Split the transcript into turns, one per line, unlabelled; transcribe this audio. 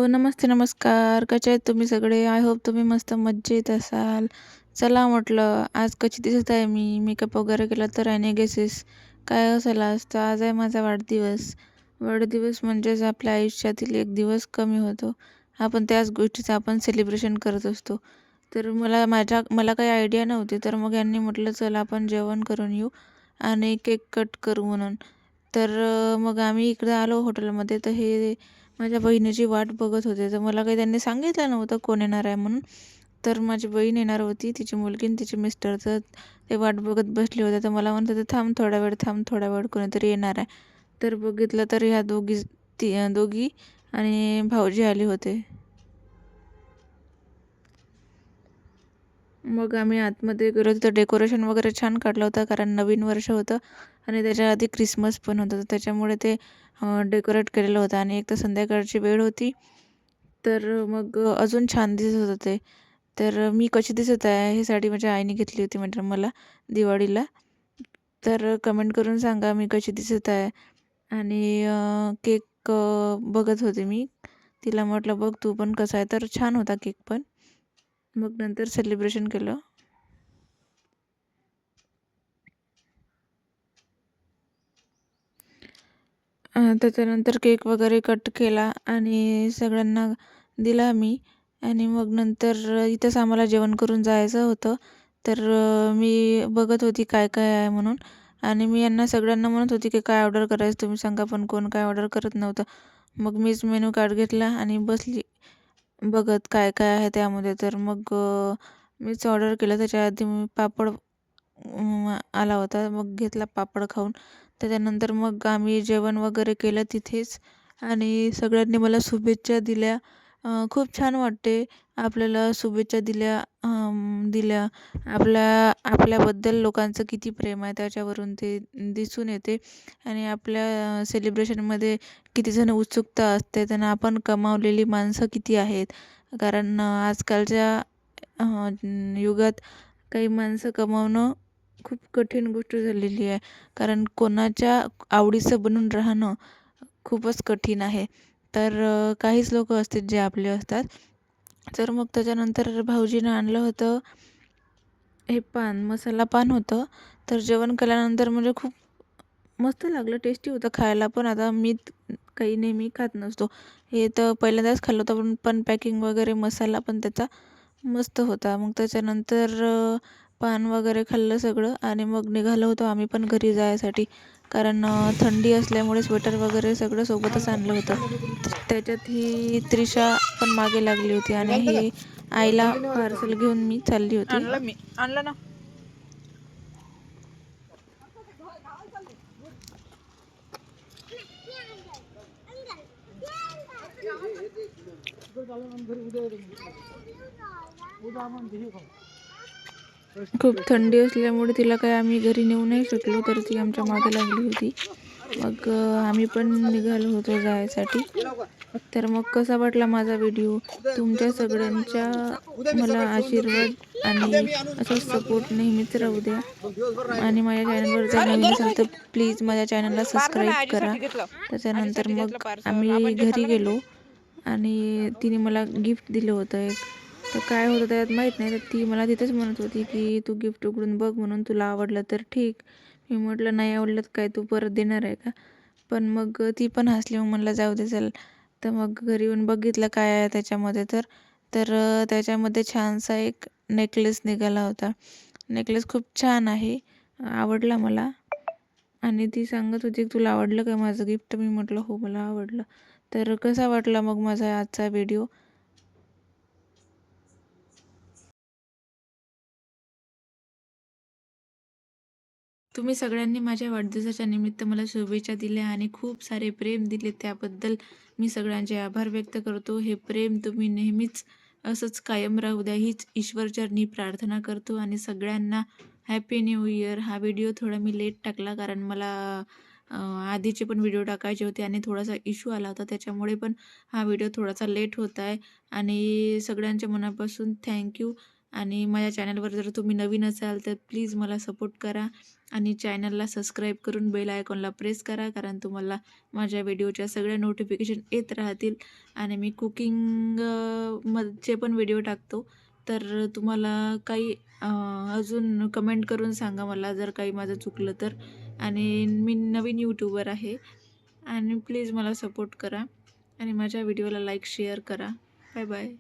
नमस्ते, नमस्कार. कसे आहेत तुम्ही सगळे? आय होप तुम्ही मस्त मज्जेत असाल. चला म्हटलं, आज कशी दिसत आहे मी? मेकअप वगैरे केला तर एनी गेसेस काय असेल आज? तर आज आहे माझा वाढदिवस. वाढदिवस म्हणजेच आपल्या आयुष्यातील एक दिवस कमी होतो. आपण त्याच गोष्टीचं सेलिब्रेशन करत असतो. तर मला काही आयडिया नव्हती. तर मग यांनी म्हटलं, "चल आपण जेवण करून येऊ आणि केक कट करू" म्हणून. तर मग आम्ही इकडे आलो हॉटेलमध्ये. तर हे माझ्या बहिणीची वाट बघत होते. तर मला काही त्यांनी सांगितलं नव्हतं कोण येणार आहे म्हणून. तर माझी बहीण येणार होती, तिची मुलगी आणि तिचे मिस्टर. तर ते वाट बघत बसले होते. तर मला म्हणत होते, "थांब थोडा वेळ, थांब थोडा वेळ, कोणीतरी येणार आहे." तर बघितलं तर ह्या दोघी आणि भाऊजी आले होते. मग आम्ही आतमध्ये गेलो. तिथं डेकोरेशन वगैरे छान काढलं होतं, कारण नवीन वर्ष होतं आणि त्याच्या आधी क्रिसमस पण होतं. तर त्याच्यामुळे ते डेकोरेट केलेलं होतं आणि एक तर संध्याकाळची वेळ होती. तर मग अजून छान दिसत होतं ते. तर मी कशी दिसत आहे, ही साडी माझ्या आईने घेतली होती म्हणजे मला दिवाळीला. तर कमेंट करून सांगा मी कशी दिसत आहे. आणि केक बघत होते मी. तिला म्हटलं, "बघ तू पण कसा आहे?" तर छान होता केक पण. मग नंतर सेलिब्रेशन केलं. त्याच्यानंतर केक वगैरे कट केला आणि सगळ्यांना दिला मी. आणि मग नंतर इथंच आम्हाला जेवण करून जायचं होतं. तर मी बघत होती काय काय आहे म्हणून. आणि मी यांना सगळ्यांना म्हणत होती की काय ऑर्डर करायचं तुम्ही सांगा, पण कोण काय ऑर्डर करत नव्हतं. मग मीच मेनू कार्ड घेतला आणि बसली बघत काय काय आहे त्यामध्ये. तर मग मीच ऑर्डर केलं. त्याच्या आधी मी पापड आला होता. मग घेतला पापड खाऊन. त्याच्यानंतर मग आम्ही जेवण वगैरे केलं तिथेच आणि सगळ्यांनी मला शुभेच्छा दिल्या. खूप छान वाटते आपल्याला शुभेच्छा दिल्या. आपल्याबद्दल लोकांचं किती प्रेम आहे त्याच्यावरून ते दिसून येते. आणि आपल्या सेलिब्रेशनमध्ये किती जण उत्सुकता असते आणि आपण कमावलेली माणसं किती आहेत. कारण आजकालच्या युगात काही माणसं कमावणं खूप कठीण गोष्ट झालेली आहे. कारण कोणाच्या आवडीचं बनून राहणं खूपच कठीण आहे. तर काहीच लोकं असतात जे आपले असतात. तर मग त्याच्यानंतर भाऊजीनं आणलं होतं हे मसाला पान होतं. तर जेवण केल्यानंतर म्हणजे खूप मस्त लागलं, टेस्टी होतं खायला. पण आता मी काही नेहमी खात नसतो. हे तर पहिल्यांदाच खाल्लं होतं, पण पॅकिंग वगैरे मसाला पण त्याचा मस्त होता. मग त्याच्यानंतर पान वगैरे खाल्लं सगळं आणि मग निघालो होतो आम्ही पण घरी जायसाठी. कारण थंडी असल्यामुळे स्वेटर वगैरे सगळं सोबतच आणलं होतं. त्याच्यात ही त्रिशा पण मागे लागली होती आणि ही आईला पार्सल घेऊन मी चालली होती.
आणलं ना.
खूप थंडी असल्यामुळे तिला काही आम्ही घरी नेऊ नाही शकलो, तर ती आमच्या मागे लागली होती. मग आम्ही पण निघालो होतो जायसाठी. तर मग कसा वाटला माझा व्हिडिओ? तुमच्या सगळ्यांच्या मला आशीर्वाद आणि असाच सपोर्ट नेहमीच राहू द्या. आणि माझ्या चॅनलवर जर नवीन असाल तर प्लीज माझ्या चॅनलला
पार्सल
सबस्क्राईब करा.
आजीसाठी घेतलं.
त्याच्यानंतर
आजीसाठी घेतलं
मग
पार्सल.
आम्ही
आपण जे
घरी
खाल्लं ना
गेलो आणि तिने मला गिफ्ट दिलं होतं एक. तर काय होतं त्यात माहीत नाही. तर ती मला तिथेच म्हणत होती की तू गिफ्ट उघडून बघ म्हणून, तुला आवडलं तर ठीक. मी म्हटलं नाही आवडलं तर काय तू परत देणार आहे का? पण मग ती पण हसली. मग म्हणलं जाऊ दे चल. तर मग घरी येऊन बघितलं काय आहे त्याच्यामध्ये. तर तर त्याच्यामध्ये छानसा एक नेकलेस निघाला होता. नेकलेस खूप छान आहे, आवडला मला. आणि ती सांगत होती, "तुला आवडलं का माझं गिफ्ट?" मी म्हटलं, "हो, मला आवडलं." तर कसा वाटला मग माझा आजचा व्हिडिओ? तुम्ही सगळ्यांनी माझ्या वाढदिवसाच्या निमित्त मला शुभेच्छा दिल्या आणि खूप सारे प्रेम दिले, त्याबद्दल मी सगळ्यांचे आभार व्यक्त करतो. हे प्रेम तुम्ही नेहमीच असंच कायम राहू द्या, हीच ईश्वरचरणी प्रार्थना करतो. आणि सगळ्यांना हॅपी न्यू इयर. हा व्हिडिओ थोडा मी लेट टाकला, कारण मला आधीचे पण व्हिडिओ टाकायचे होते आणि थोडासा इश्यू आला होता, त्याच्यामुळे पण हा व्हिडिओ थोडासा लेट होत आहे. आणि सगळ्यांच्या मनापासून थँक्यू. आणि माझ्या चॅनलवर जर तुम्ही नवीन असाल तर प्लीज मला सपोर्ट करा आणि चॅनलला सबस्क्राईब करून बेल आयकॉनला प्रेस करा, कारण तुम्हाला माझ्या व्हिडिओच्या सगळ्या नोटिफिकेशन येत राहतील. आणि मी कुकिंग चे पण व्हिडिओ टाकतो, तर तुम्हाला काही अजून कमेंट करून सांगा मला जर काही माझं चुकलं तर. आणि मी नवीन यूट्यूबर आहे आणि प्लीज मला सपोर्ट करा आणि माझ्या व्हिडिओला लाईक शेअर करा. Bye bye.